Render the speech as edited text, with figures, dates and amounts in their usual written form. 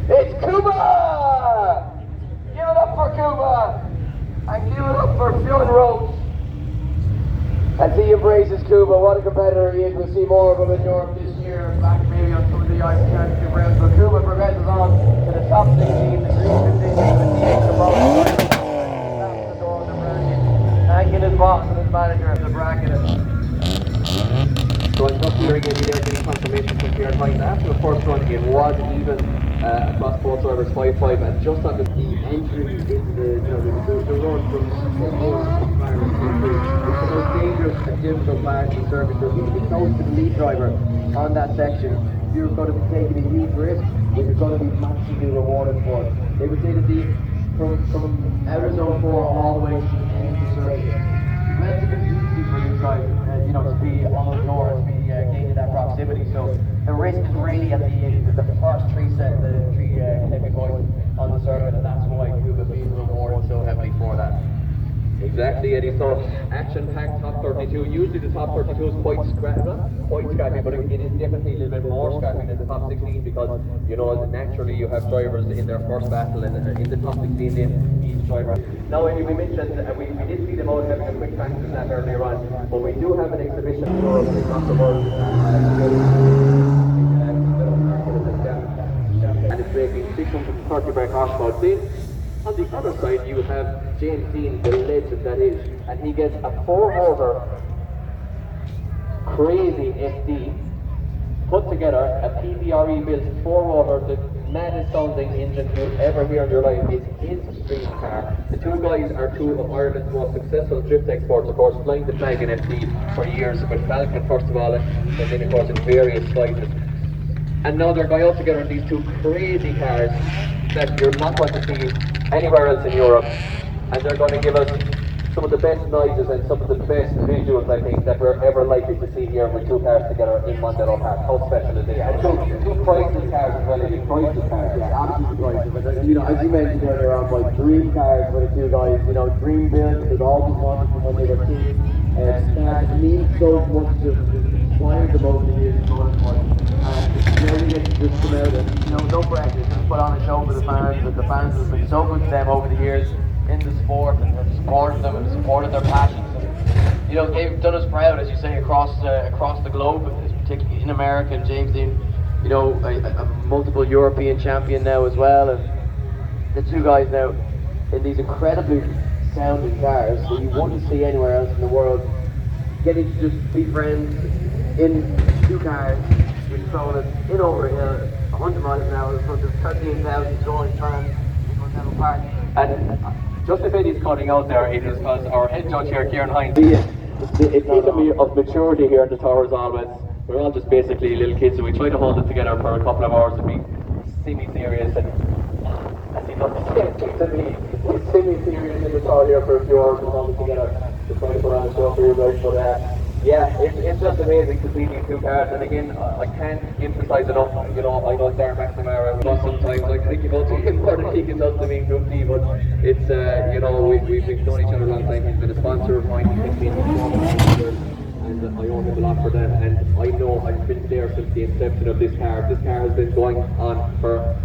It's Cuba! Give it up for Cuba! And give it up for Fionn Roach. As he embraces Cuba, what a competitor he is. We'll see more of him in Europe this year, back maybe on some of the Irish Championship rounds. But Cuba progresses on to the top 16, the green continues with the extra bonus. That's the door of the bracket. Thanking his boss and his manager of the bracket. So I'm just hearing any confirmation from Kieran Hines after the first run. It was even across both drivers 5-5, and just on the entry into the run from it's the most dangerous and difficult part of the circuit. So you need to be close to the lead driver on that section. You're going to be taking a huge risk, but you're going to be massively rewarded for it. They would say that from outer zone 4 all the way to the end of the circuit, relatively easy for you guys, to be on the door, to be gaining that proximity. So the risk is really at the first three heavy points on the circuit, and that's why Cuba being rewarded so heavily for that. Exactly, Eddie. So action-packed top 32. Usually the top 32 is quite scrappy, but it is definitely a little bit more scrappy than the top 16 because naturally you have drivers in their first battle and in the top 16 then each driver. Now, Eddie, we mentioned we did see them out having a quick practice lap earlier on, but we do have an exhibition for across the world. And it's making 630 brake horsepower. On the other side, you have James Dean, the legend that is, and he gets a 4-motor crazy SD put together, a PBRE built 4-motor, the maddest sounding engine you'll ever hear in your life. It's his dream car. The two guys are two of Ireland's most successful drift exports, of course, flying the flag in FD for years with Falcon first of all, and then of course in various sizes. And now they're going out together in these two crazy cars that you're not going to see anywhere else in Europe, and they're going to give us some of the best noises and some of the best visuals, I think, that we're ever likely to see here with two cars together in Mondello Park. How special is it? And two priceless cars as well, priceless cars. Yeah, absolutely priceless. But as you mentioned earlier on, like dream cars for the two guys, dream builds they'd always wanted from when they were kids. Cars mean so much to inspire them over the years. And you get to just come out and no pressure, just put on a show for the fans, and the fans have been so good to them over the years in the sport, and have supported them and supported their passions. And, they've done us proud, as you say, across the globe, particularly in America. And James Dean, a multiple European champion now as well, and the two guys now in these incredibly sounding cars that you wouldn't see anywhere else in the world, getting to just be friends in two cars. We're throwing it in over a hill, 100 miles an hour in front of 13,000 joint fans in Mondello Park. And just if Eddie's cutting out there, it is because our head judge here, Kieran Hines, the epitome of maturity here in the Towers always. We're all just basically little kids, so we try to hold it together for a couple of hours and be semi-serious. And as you know, it's semi-serious in the tower here for a few hours and hold it together to try to put on a show for you guys. But yeah, it's just amazing to see these two cars, and again, I can't emphasize enough, I know Darren McNamara was sometimes, I think about him more than he can does to me in Group D, but it's, we've known each other a long time. He's been a sponsor of mine, he's been for years, and I owe him a lot for that, and I know I've been there since the inception of this car. This car has been going on for